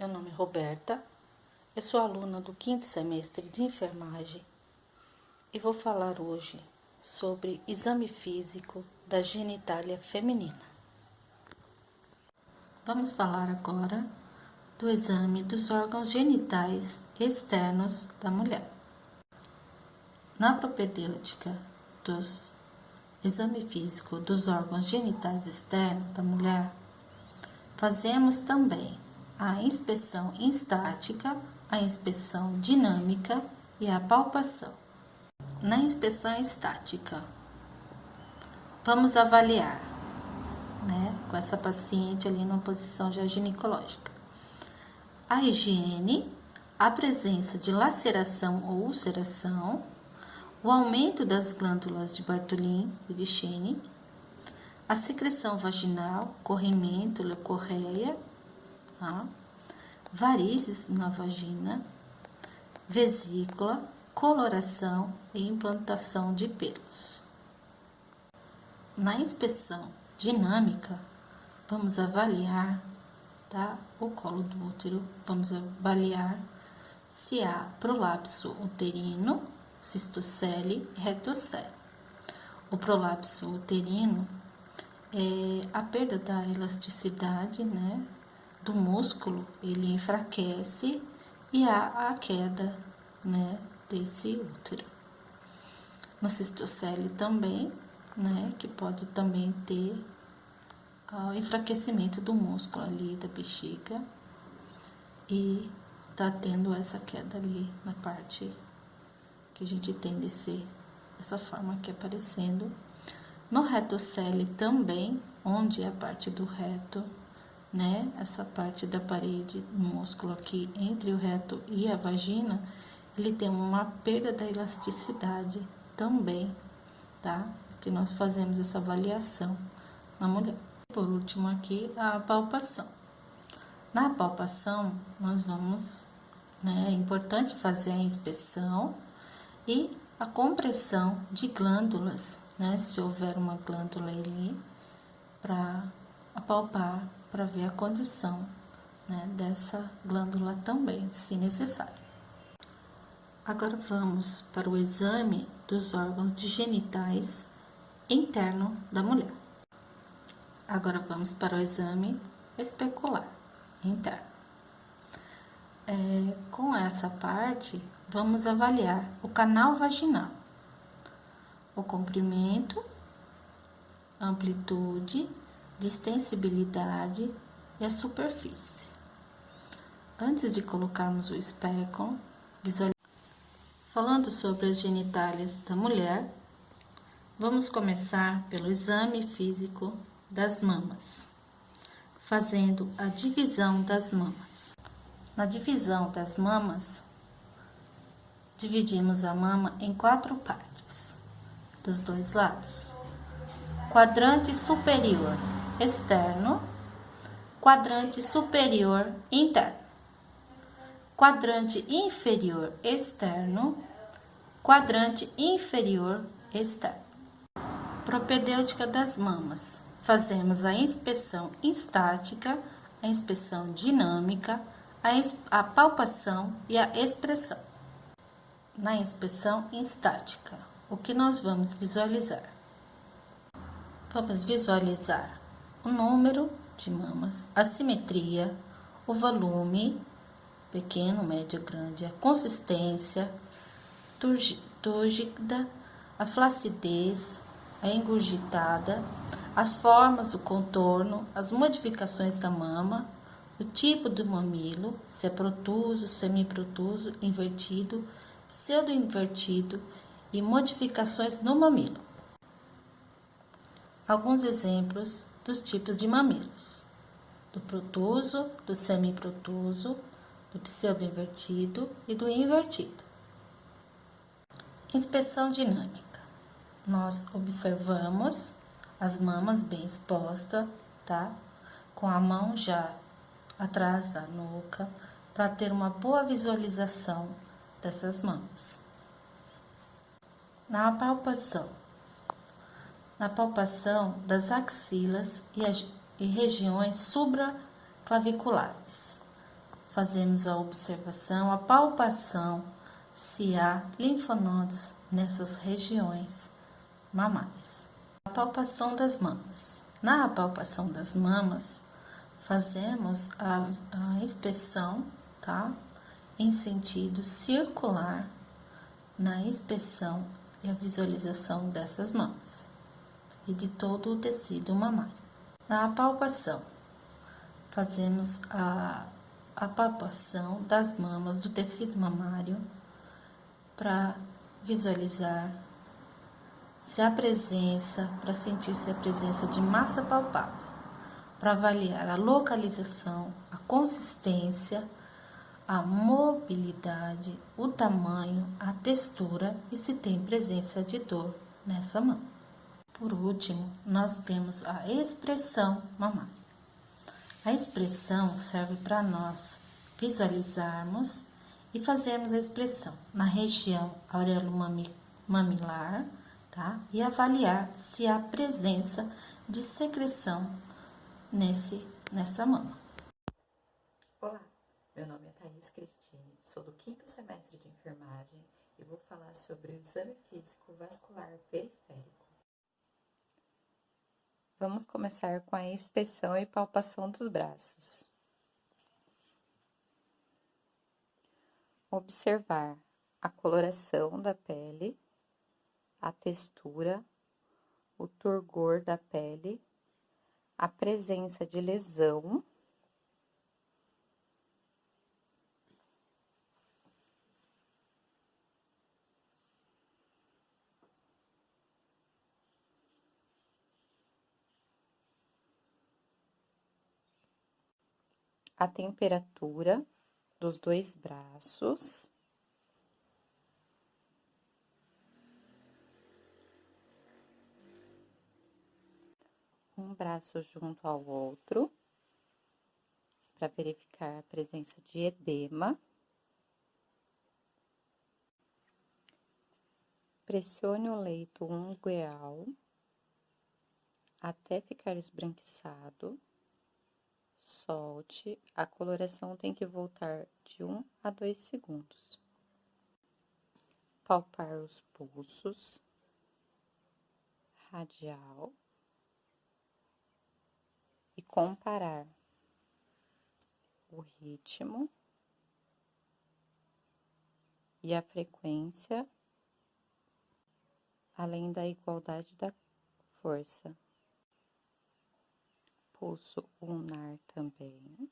Meu nome é Roberta, eu sou aluna do 5º semestre de enfermagem e vou falar hoje sobre exame físico da genitália feminina. Vamos falar agora do exame dos órgãos genitais externos da mulher. Na propedêutica dos exame físico dos órgãos genitais externos da mulher, fazemos também a inspeção estática, a inspeção dinâmica e a palpação. Na inspeção estática, vamos avaliar, com essa paciente ali numa posição já ginecológica, a higiene, a presença de laceração ou ulceração, o aumento das glândulas de Bartholin e de Chene, a secreção vaginal, corrimento, leucorreia, varizes na vagina, vesícula, coloração e implantação de pelos. Na inspeção dinâmica, vamos avaliar o colo do útero, vamos avaliar se há prolapso uterino, cistocele e retocele. O prolapso uterino é a perda da elasticidade, do músculo, ele enfraquece e há a queda, desse útero. No cistocele também, que pode também ter o enfraquecimento do músculo ali da bexiga e tá tendo essa queda ali na parte que a gente tem dessa forma aqui aparecendo. No retocele também, onde é a parte do reto, essa parte da parede, o músculo aqui entre o reto e a vagina, ele tem uma perda da elasticidade também, que nós fazemos essa avaliação na mulher. Por último aqui, a palpação. Na palpação, nós vamos, é importante fazer a inspeção e a compressão de glândulas, se houver uma glândula ali, para apalpar, para ver a condição, dessa glândula também, se necessário. Agora vamos para o exame dos órgãos genitais interno da mulher. Agora vamos para o exame especular interno. Com essa parte, vamos avaliar o canal vaginal, o comprimento, amplitude, distensibilidade e a superfície. Antes de colocarmos o espéculo, falando sobre as genitálias da mulher, vamos começar pelo exame físico das mamas, fazendo a divisão das mamas. Na divisão das mamas, dividimos a mama em 4 partes, dos 2 lados. Quadrante superior externo, quadrante superior interno, quadrante inferior externo, quadrante inferior externo. Propedêutica das mamas. Fazemos a inspeção estática, a inspeção dinâmica, a palpação e a expressão. Na inspeção estática, o que nós vamos visualizar? Vamos visualizar o número de mamas, a simetria, o volume, pequeno, médio, grande, a consistência, túrgida, a flacidez, a engurgitada, as formas, o contorno, as modificações da mama, o tipo do mamilo, se é protuso, semiprotuso, invertido, pseudo-invertido e modificações no mamilo. Alguns exemplos dos tipos de mamilos: do protuso, do semiprotuso, do pseudo-invertido e do invertido. Inspeção dinâmica. Nós observamos as mamas bem expostas, com a mão já atrás da nuca, para ter uma boa visualização dessas mamas. Na palpação das axilas e regiões supraclaviculares. fazemos a observação, a palpação, se há linfonodos nessas regiões mamárias. A palpação das mamas. Na palpação das mamas, fazemos a inspeção, tá? Em sentido circular, na inspeção e a visualização dessas mamas e de todo o tecido mamário. Na palpação, fazemos a palpação das mamas, do tecido mamário, para visualizar se há presença, para sentir se há presença de massa palpável, para avaliar a localização, a consistência, a mobilidade, o tamanho, a textura e se tem presença de dor nessa mão. Por último, nós temos a expressão mamária. A expressão serve para nós visualizarmos e fazermos a expressão na região aureolomamilar, tá? E avaliar se há presença de secreção nessa mama. Olá, meu nome é Thaís Cristine, sou do 5º semestre de enfermagem e vou falar sobre o exame físico vascular periférico. Vamos começar com a inspeção e palpação dos braços. Observar a coloração da pele, a textura, o turgor da pele, a presença de lesão, a temperatura dos dois braços, um braço junto ao outro, para verificar a presença de edema. Pressione o leito ungueal até ficar esbranquiçado. Solte, a coloração tem que voltar de 1 a 2 segundos. Palpar os pulsos, radial, e comparar o ritmo e a frequência, além da igualdade da força. Pulso ulnar também.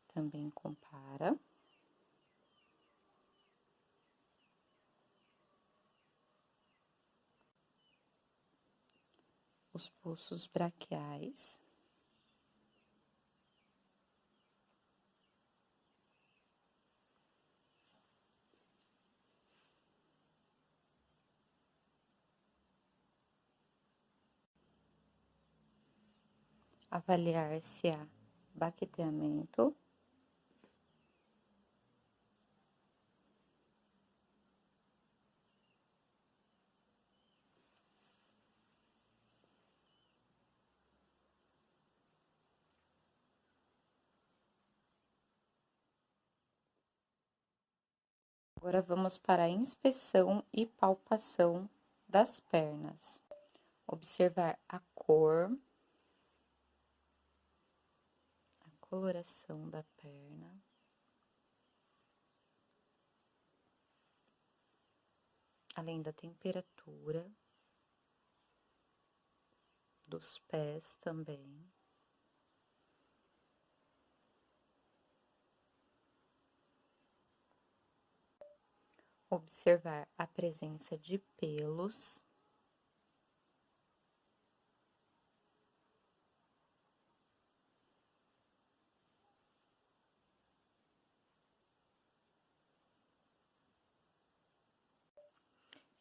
Também compara. Os pulsos braquiais. Avaliar se há baqueteamento. Agora, vamos para a inspeção e palpação das pernas. Observar a cor, a coloração da perna. Além da temperatura dos pés também. Observar a presença de pelos.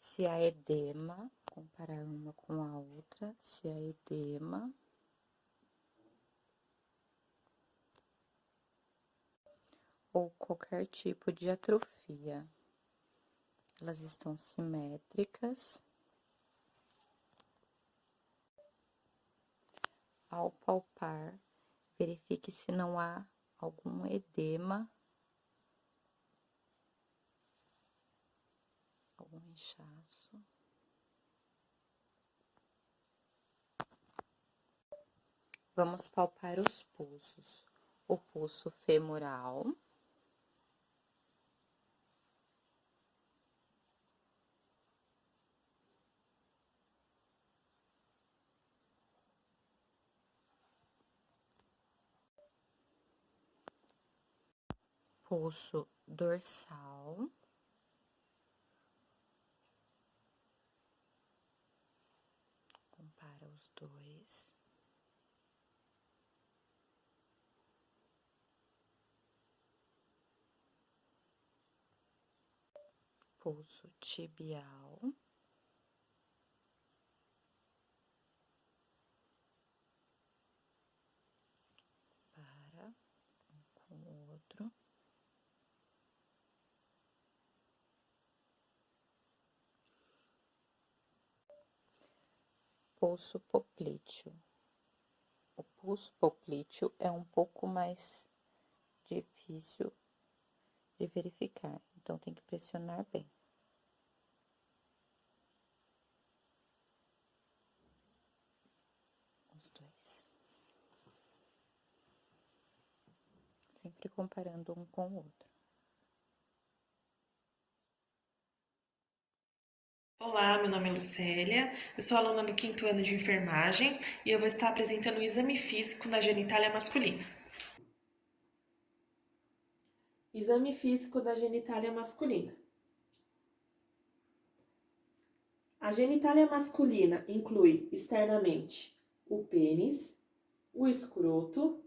Se há edema, comparar uma com a outra, se há edema. Ou qualquer tipo de atrofia. Elas estão simétricas. Ao palpar, verifique se não há algum edema, algum inchaço. Vamos palpar os pulsos. O pulso femoral, pulso dorsal, compara os dois. Pulso tibial, para um com o outro. Pulso poplíteo. O pulso poplíteo é um pouco mais difícil de verificar, então tem que pressionar bem. Os dois. Sempre comparando um com o outro. Olá, meu nome é Lucélia, eu sou aluna do 5º ano de enfermagem e eu vou estar apresentando o exame físico da genitália masculina. Exame físico da genitália masculina. A genitália masculina inclui externamente o pênis, o escroto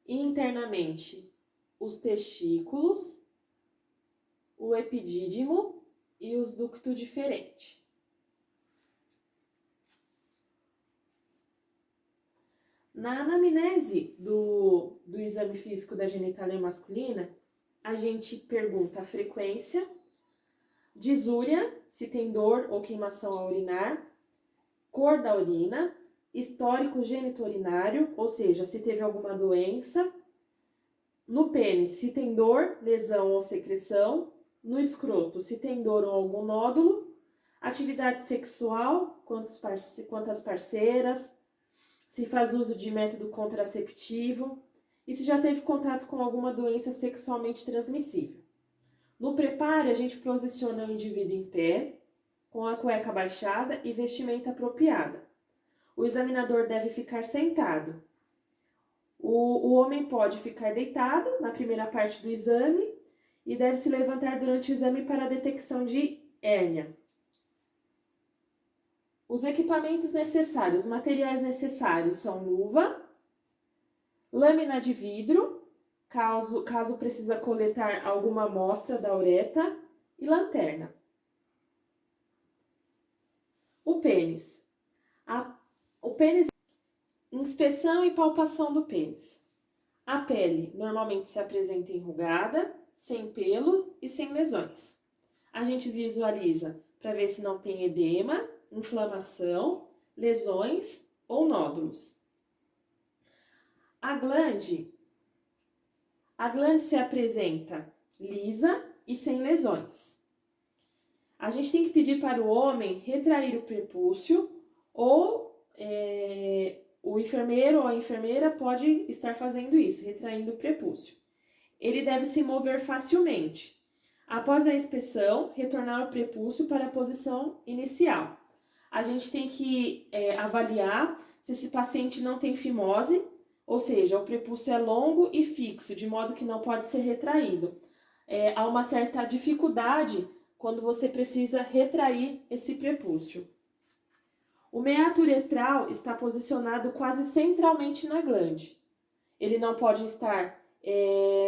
e internamente os testículos, o epidídimo e os ducto deferente. Na anamnese do exame físico da genitália masculina, a gente pergunta a frequência, disúria, se tem dor ou queimação ao urinar, cor da urina, histórico genitourinário, ou seja, se teve alguma doença, no pênis, se tem dor, lesão ou secreção, no escroto, se tem dor ou algum nódulo, atividade sexual, quantas parceiras, se faz uso de método contraceptivo e se já teve contato com alguma doença sexualmente transmissível. No preparo, a gente posiciona o indivíduo em pé, com a cueca baixada e vestimenta apropriada. O examinador deve ficar sentado. O homem pode ficar deitado na primeira parte do exame e deve se levantar durante o exame para a detecção de hérnia. Os equipamentos necessários, os materiais necessários são luva, lâmina de vidro, caso precisa coletar alguma amostra da ureta, e lanterna. O pênis. O pênis, inspeção e palpação do pênis. A pele normalmente se apresenta enrugada, sem pelo e sem lesões. A gente visualiza para ver se não tem edema, inflamação, lesões ou nódulos. A glande se apresenta lisa e sem lesões. A gente tem que pedir para o homem retrair o prepúcio ou o enfermeiro ou a enfermeira pode estar fazendo isso, retraindo o prepúcio. Ele deve se mover facilmente. Após a inspeção, retornar o prepúcio para a posição inicial. A gente tem que avaliar se esse paciente não tem fimose, ou seja, o prepúcio é longo e fixo, de modo que não pode ser retraído. Há uma certa dificuldade quando você precisa retrair esse prepúcio. O meato uretral está posicionado quase centralmente na glande. Ele não pode estar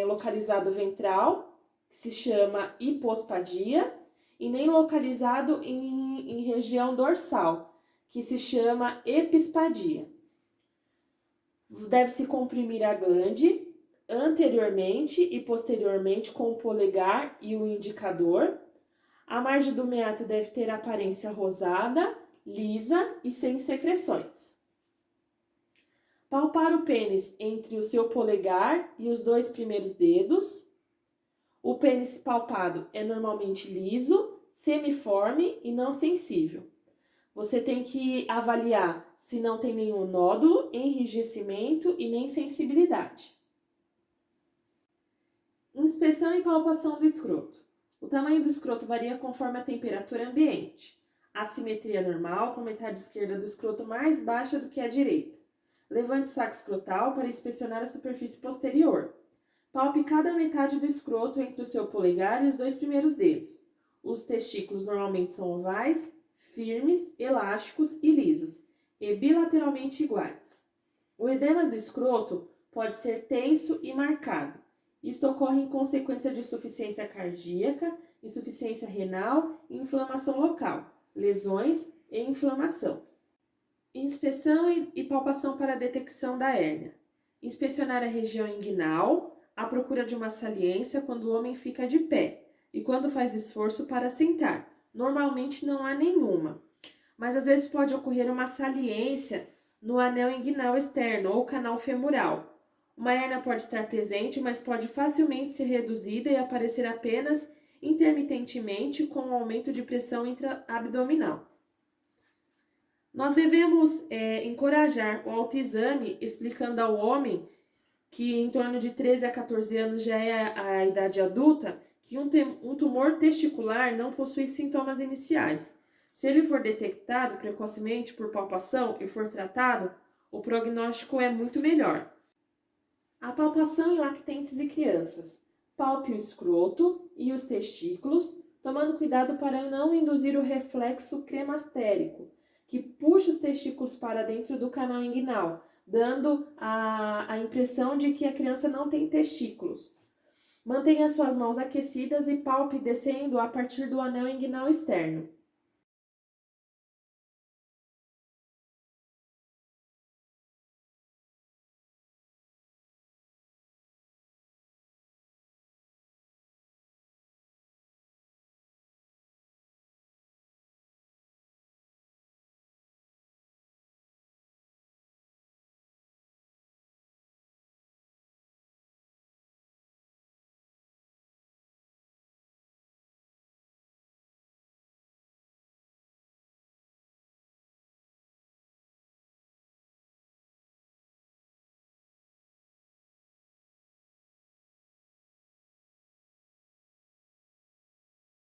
localizado ventral, que se chama hipospadia, e nem localizado em região dorsal, que se chama epispadia. Deve-se comprimir a glande anteriormente e posteriormente com o polegar e o indicador. A margem do meato deve ter aparência rosada, lisa e sem secreções. Palpar o pênis entre o seu polegar e os 2 primeiros dedos. O pênis palpado é normalmente liso, semiforme e não sensível. Você tem que avaliar se não tem nenhum nódulo, enrijecimento e nem sensibilidade. Inspeção e palpação do escroto. O tamanho do escroto varia conforme a temperatura ambiente. Assimetria normal, com metade esquerda do escroto mais baixa do que a direita. Levante o saco escrotal para inspecionar a superfície posterior. Palpe cada metade do escroto entre o seu polegar e os 2 primeiros dedos. Os testículos normalmente são ovais, firmes, elásticos e lisos, e bilateralmente iguais. O edema do escroto pode ser tenso e marcado. Isto ocorre em consequência de insuficiência cardíaca, insuficiência renal e inflamação local, lesões e inflamação. Inspeção e palpação para a detecção da hérnia. Inspecionar a região inguinal, à procura de uma saliência quando o homem fica de pé e quando faz esforço para sentar. Normalmente não há nenhuma, mas às vezes pode ocorrer uma saliência no anel inguinal externo ou canal femoral. Uma hérnia pode estar presente, mas pode facilmente ser reduzida e aparecer apenas intermitentemente com o aumento de pressão intra-abdominal. Nós devemos encorajar o autoexame, explicando ao homem que em torno de 13 a 14 anos já é a idade adulta, que um tumor testicular não possui sintomas iniciais. Se ele for detectado precocemente por palpação e for tratado, o prognóstico é muito melhor. A palpação em lactentes e crianças. Palpe o escroto e os testículos, tomando cuidado para não induzir o reflexo cremastérico, que puxa os testículos para dentro do canal inguinal, dando a impressão de que a criança não tem testículos. Mantenha suas mãos aquecidas e palpe descendo a partir do anel inguinal externo.